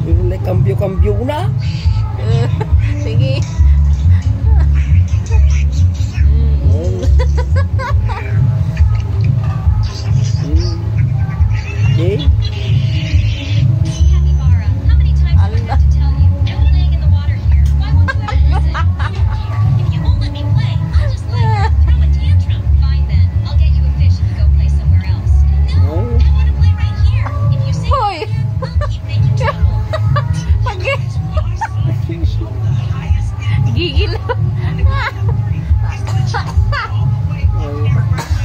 May kambyo-kambyo na. Sige. Okay. Gigil.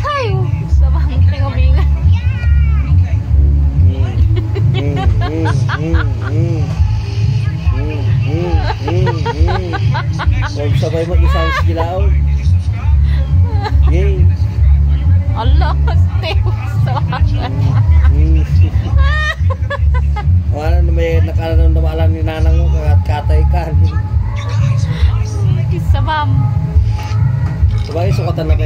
Ay, sabang tingumingan. Huwag sabay mag-isang silaw. Yay. Allah, Wala na may nakaramdaman ni nanang mo katay ka. Sabam. Sabay sukatan na kayo.